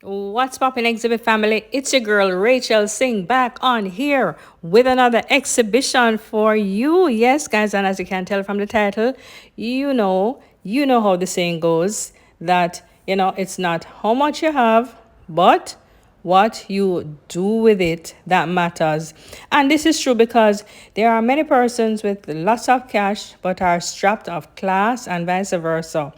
What's poppin' exhibit family? It's your girl Rachel Singh back on here with another exhibition for you. Yes, guys, and as you can tell from the title, you know how the saying goes that it's not how much you have, but what you do with it that matters. And this is true because there are many persons with lots of cash but are strapped of class and vice versa.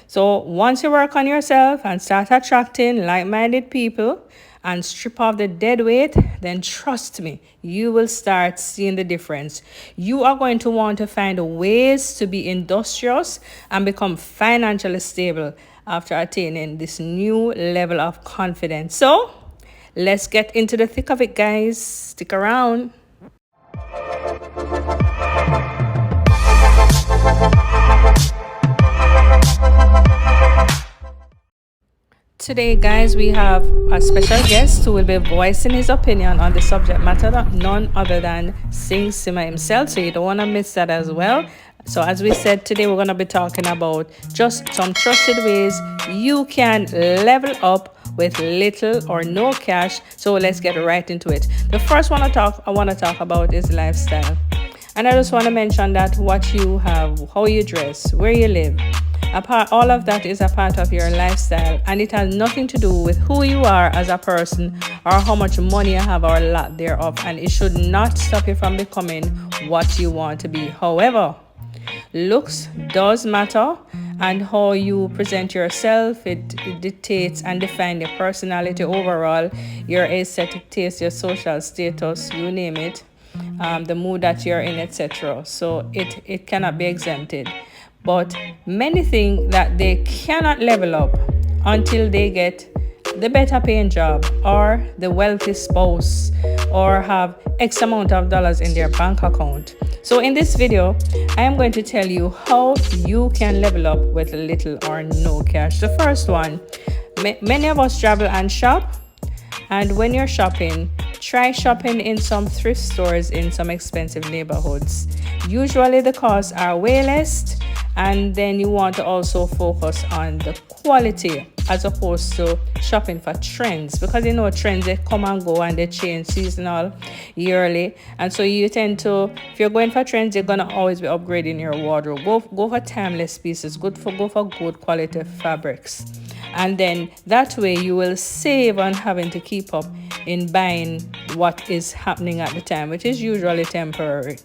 So once you work on yourself and start attracting like-minded people and strip off the dead weight, then trust me, you will start seeing the difference. You are going to want to find ways to be industrious and become financially stable after attaining this new level of confidence. So let's get into the thick of it, guys. Stick around. Today, guys, we have a special guest who will be voicing his opinion on the subject matter, none other than ZIMA himself. So you don't want to miss that as well. So as we said, today we're going to be talking about just some trusted ways you can level up with little or no cash. So let's get right into it. The first one I want to talk about is lifestyle. And I just want to mention that what you have, how you dress, where you live, all of that is a part of your lifestyle, and it has nothing to do with who you are as a person or how much money you have or lack thereof, and it should not stop you from becoming what you want to be. However, looks does matter, and how you present yourself, it dictates and defines your personality overall, your aesthetic taste, your social status, you name it, the mood that you're in, etc. So it cannot be exempted. But many think that they cannot level up until they get the better paying job or the wealthy spouse or have X amount of dollars in their bank account. So in this video, I am going to tell you how you can level up with little or no cash. The first one, many of us travel and shop. And when you're shopping, try shopping in some thrift stores in some expensive neighborhoods. Usually the costs are way less, and then you want to also focus on the quality as opposed to shopping for trends, because trends, they come and go and they change seasonal, yearly, and so you tend to, if you're going for trends, you're gonna always be upgrading your wardrobe. Go for timeless pieces, go for good quality fabrics, and then that way you will save on having to keep up in buying what is happening at the time, which is usually temporary.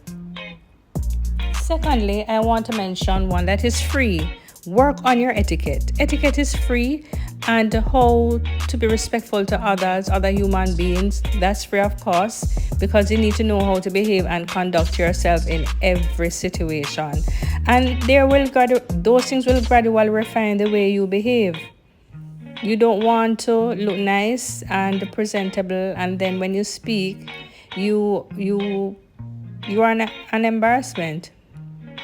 Secondly, I want to mention one that is free. Work on your etiquette. Etiquette is free, and how to be respectful to others, other human beings, that's free of cost, because you need to know how to behave and conduct yourself in every situation. And those things will gradually refine the way you behave. You don't want to look nice and presentable, and then when you speak, you are an embarrassment,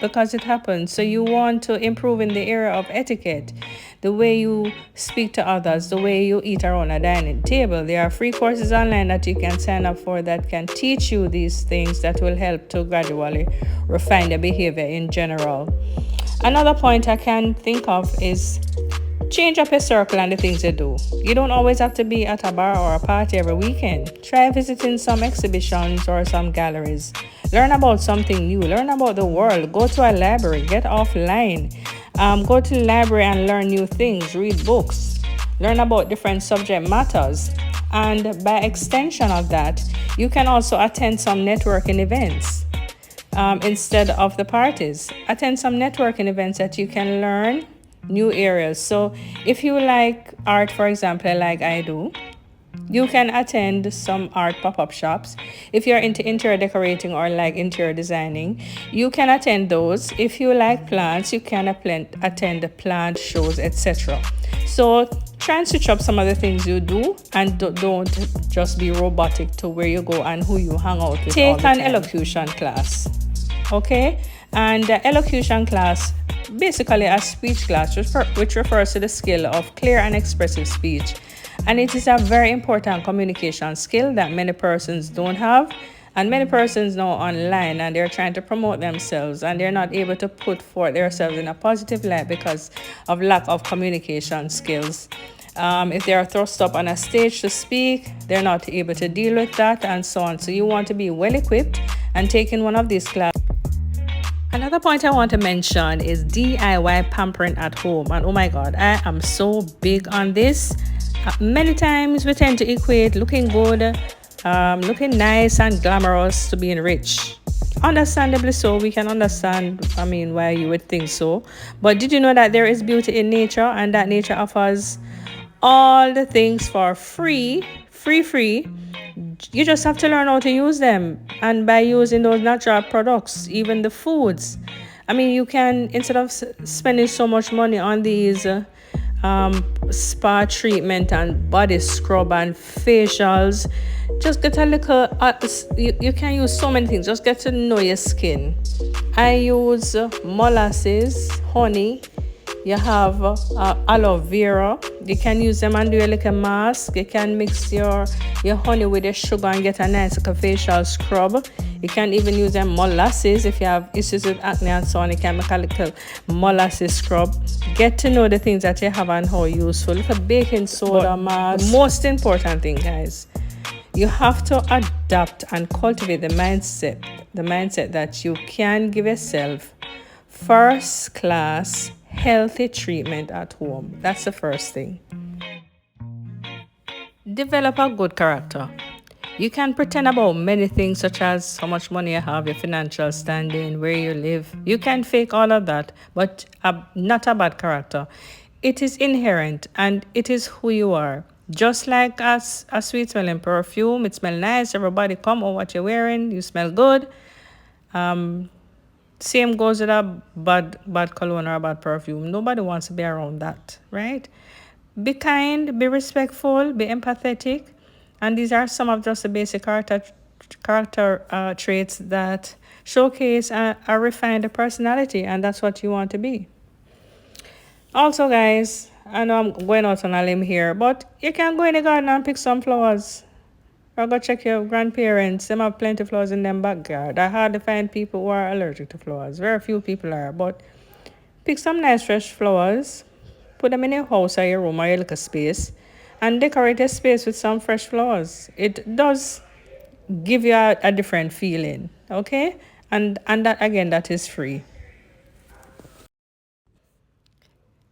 because it happens. So you want to improve in the area of etiquette, the way you speak to others, the way you eat around a dining table. There are free courses online that you can sign up for that can teach you these things that will help to gradually refine the behavior in general. Another point I can think of is change up your circle and the things you do. You don't always have to be at a bar or a party every weekend. Try visiting some exhibitions or some galleries. Learn about something new. Learn about the world. Go to a library. Get offline. Go to the library and learn new things. Read books. Learn about different subject matters. And by extension of that, you can also attend some networking events instead of the parties. Attend some networking events that you can learn new areas. So if you like art, for example, like I do, you can attend some art pop-up shops. If you're into interior decorating or like interior designing, you can attend those. If you like plants, you can attend plant shows, etc. So try and switch up some of the things you do, and don't just be robotic to where you go and who you hang out with. Take an elocution class, okay? And the elocution class, basically a speech class, which refers to the skill of clear and expressive speech. And it is a very important communication skill that many persons don't have. And many persons now online, and they're trying to promote themselves, and they're not able to put forth themselves in a positive light because of lack of communication skills. If they are thrust up on a stage to speak, they're not able to deal with that, and so on. So you want to be well equipped and taking one of these classes. Another point I want to mention is DIY pampering at home. And oh my God, I am so big on this. Many times we tend to equate looking good, looking nice and glamorous to being rich. Understandably so, we can understand, why you would think so. But did you know that there is beauty in nature, and that nature offers all the things for free? You just have to learn how to use them. And by using those natural products, even the foods, you can, instead of spending so much money on these spa treatment and body scrub and facials, just get a little, you can use so many things. Just get to know your skin. I use molasses, honey. You have aloe vera. You can use them and do a little mask. You can mix your honey with your sugar and get a nice little facial scrub. You can even use them molasses if you have issues with acne and so on. You can make a little molasses scrub. Get to know the things that you have and how useful. Little baking soda mask. The most important thing, guys, you have to adapt and cultivate the mindset that you can give yourself first class healthy treatment at home. That's the first thing. Develop a good character. You can pretend about many things, such as how much money you have, your financial standing, where you live. You can fake all of that, but not a bad character. It is inherent and it is who you are. Just like a sweet smelling perfume, it smells nice. Everybody come on what you're wearing. You smell good. Same goes with a bad cologne or a bad perfume. Nobody wants to be around that, right? Be kind, be respectful, be empathetic. And these are some of just the basic character traits that showcase a refined personality, and that's what you want to be. Also, guys, I know I'm going out on a limb here, but you can go in the garden and pick some flowers. Or go check your grandparents. They have plenty of flowers in their backyard. I hardly find people who are allergic to flowers. Very few people are. But pick some nice fresh flowers. Put them in your house or your room or your little space. And decorate your space with some fresh flowers. It does give you a different feeling. Okay? And that, again, that is free.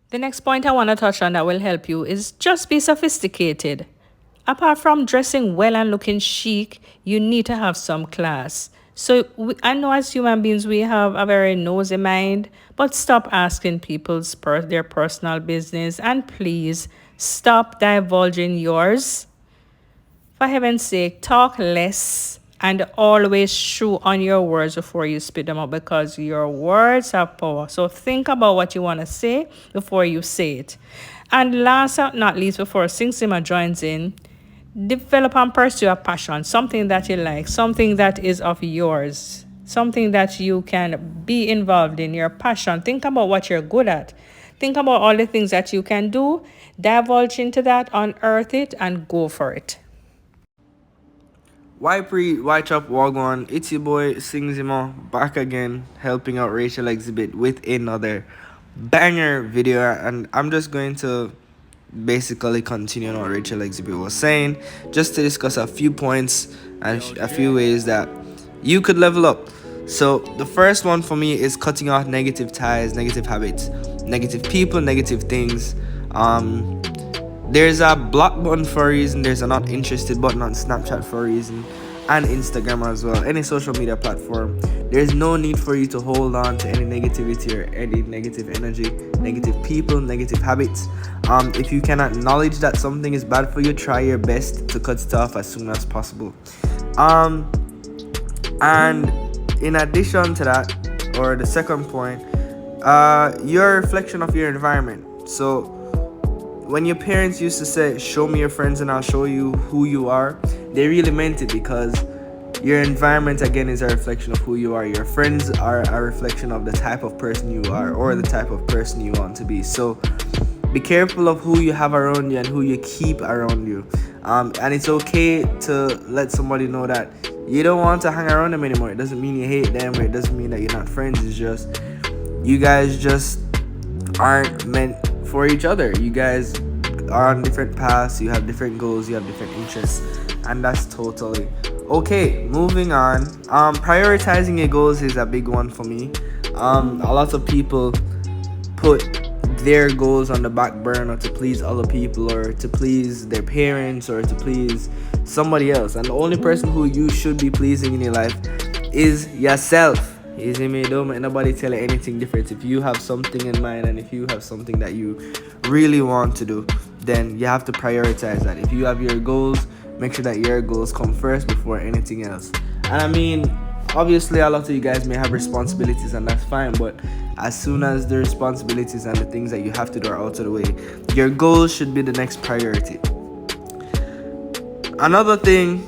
The next point I want to touch on that will help you is just be sophisticated. Apart from dressing well and looking chic, you need to have some class. So I know as human beings, we have a very nosy mind, but stop asking people's their personal business, and please stop divulging yours. For heaven's sake, talk less and always chew on your words before you spit them out, because your words have power. So think about what you want to say before you say it. And last but not least, before ZIMA joins in, develop and pursue a passion, something that you like, something that is of yours, something that you can be involved in, your passion. Think about what you're good at. Think about all the things that you can do. Divulge into that, unearth it, and go for it. Why pre, why chop, wagwan? It's your boy ZIMA back again, helping out Rachel Exhibit with another banger video, and I'm just going to basically continue on what Rachel Exhibit was saying, just to discuss a few points and a few ways that you could level up. So the first one for me is cutting off negative ties, negative habits, negative people, negative things. There's a block button for a reason. There's a not interested button on Snapchat for a reason, and Instagram as well. Any social media platform. There's no need for you to hold on to any negativity or any negative energy, negative people, negative habits. If you can acknowledge that something is bad for you, try your best to cut it off as soon as possible. And in addition to that, or the second point, you're a reflection of your environment. So when your parents used to say, show me your friends and I'll show you who you are, they really meant it, because your environment, again, is a reflection of who you are. Your friends are a reflection of the type of person you are, or the type of person you want to be. So be careful of who you have around you and who you keep around you. And it's okay to let somebody know that you don't want to hang around them anymore. It doesn't mean you hate them, or it doesn't mean that you're not friends. It's just you guys just aren't meant for each other. You guys are on different paths, you have different goals, you have different interests, and that's totally okay. Moving on. Prioritizing your goals is a big one for me. A lot of people put their goals on the back burner to please other people or to please their parents or to please somebody else, and the only person who you should be pleasing in your life is yourself. You see me? Don't make nobody tell you anything different. If you have something in mind and if you have something that you really want to do, then you have to prioritize that. If you have your goals, make sure that your goals come first before anything else. And I mean, obviously a lot of you guys may have responsibilities and that's fine, but as soon as the responsibilities and the things that you have to do are out of the way, your goals should be the next priority. Another thing,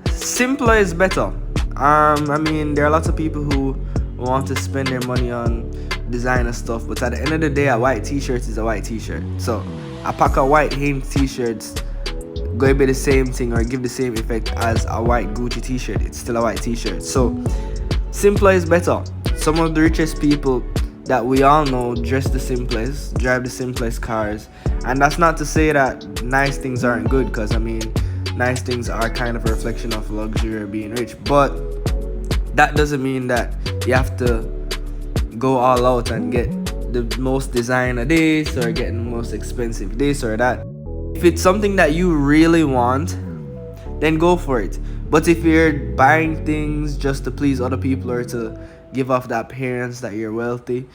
simpler is better. I mean, there are lots of people who want to spend their money on designer stuff, but at the end of the day, a white t-shirt is a white t-shirt. So a pack of white Hanes t-shirts going to be the same thing or give the same effect as a white Gucci t-shirt. It's still a white t-shirt. So simpler is better. Some of the richest people that we all know dress the simplest, drive the simplest cars, and that's not to say that nice things aren't good, because I mean, nice things are kind of a reflection of luxury or being rich, but that doesn't mean that you have to go all out and get the most designer this or getting the most expensive this or that. If it's something that you really want, then go for it. But if you're buying things just to please other people or to give off the appearance that you're wealthy,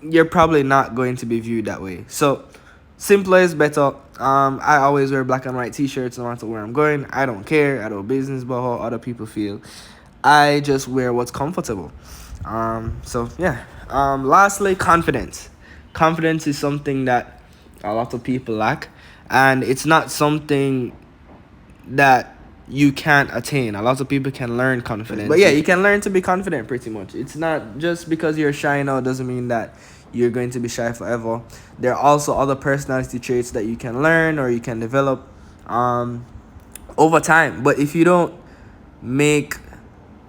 you're probably not going to be viewed that way. So simpler is better. I always wear black and white t-shirts no matter where I'm going. I don't care. I don't business about how other people feel. I just wear what's comfortable. So yeah. Lastly, confidence. Confidence is something that a lot of people lack, and it's not something that you can't attain. A lot of people can learn confidence, but yeah, you can learn to be confident pretty much. It's not just because you're shy now doesn't mean that you're going to be shy forever. There are also other personality traits that you can learn or you can develop over time, but if you don't make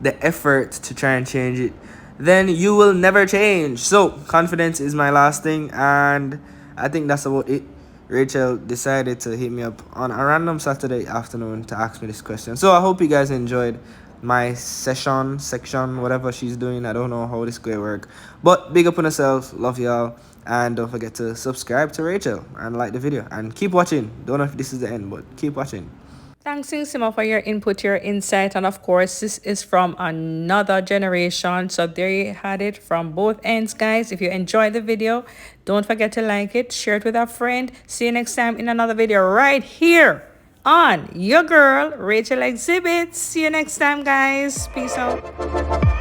the effort to try and change it, then you will never change. So confidence is my last thing, and I think that's about it. Rachel decided to hit me up on a random Saturday afternoon to ask me this question. So I hope you guys enjoyed my section, whatever she's doing. I don't know how this going to work. But big up on yourself. Love y'all. And don't forget to subscribe to Rachel and like the video. And keep watching. Don't know if this is the end, but keep watching. Thanks, SINGH, for your input, your insight, and of course, this is from another generation. So there you had it from both ends, guys. If you enjoyed the video, don't forget to like it, share it with a friend. See you next time in another video right here on your girl, Rachel Exhibits. See you next time, guys. Peace out.